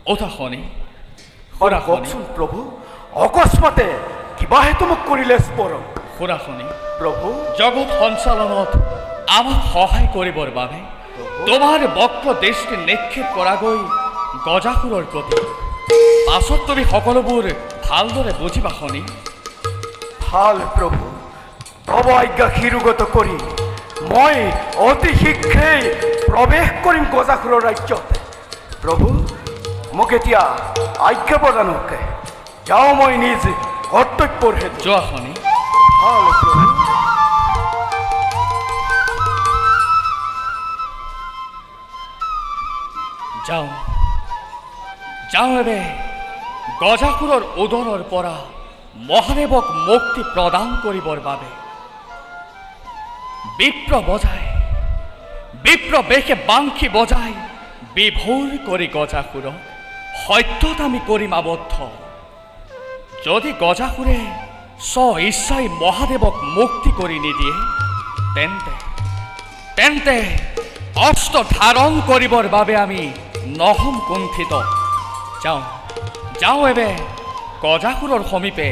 ওটা শুনি সুৰা কওকচোন প্ৰভু অকস্মাতে কিবা হেতু মোক কৰিলে স্মৰণ সুৰা শুনি প্ৰভু জগত সঞ্চালনত আমাক সহায় কৰিবৰ বাবে তোমাৰ বক্ৰ দৃষ্টি নিক্ষেপ কৰাগৈ গজাসুৰৰ প্ৰতি পাছত তুমি সকলোবোৰ ভালদৰে বুজিবা শুনি ভাল প্ৰভু তব আজ্ঞা শিৰোগত কৰি মই অতি শীঘ্ৰেই প্ৰৱেশ কৰিম গজাসুৰৰ ৰাজ্যত প্ৰভু মোক এতিয়া আজ্ঞা প্ৰদান কৰে যাওঁ মই নিজ কৰ্তব্যৰ হেতু যোৱা শুনি ভাল প্ৰভু যাওঁ যাওঁ এবে গজাসুৰৰ উদৰৰ পৰা মহাদেৱক মুক্তি প্ৰদান কৰিবৰ বাবে বিপ্ৰ বেশে বাংশী বজাই বিভোৰ কৰি গজাসুৰক সত্যত আমি কৰিম আবদ্ধ যদি গজাসুৰে স্ব ইচ্ছাই মহাদেৱক মুক্তি কৰি নিদিয়ে তেন্তে অস্ত্ৰ ধাৰণ কৰিবৰ বাবে আমি নহম কুণ্ঠিত যাওঁ এবে গজাসুৰৰ সমীপে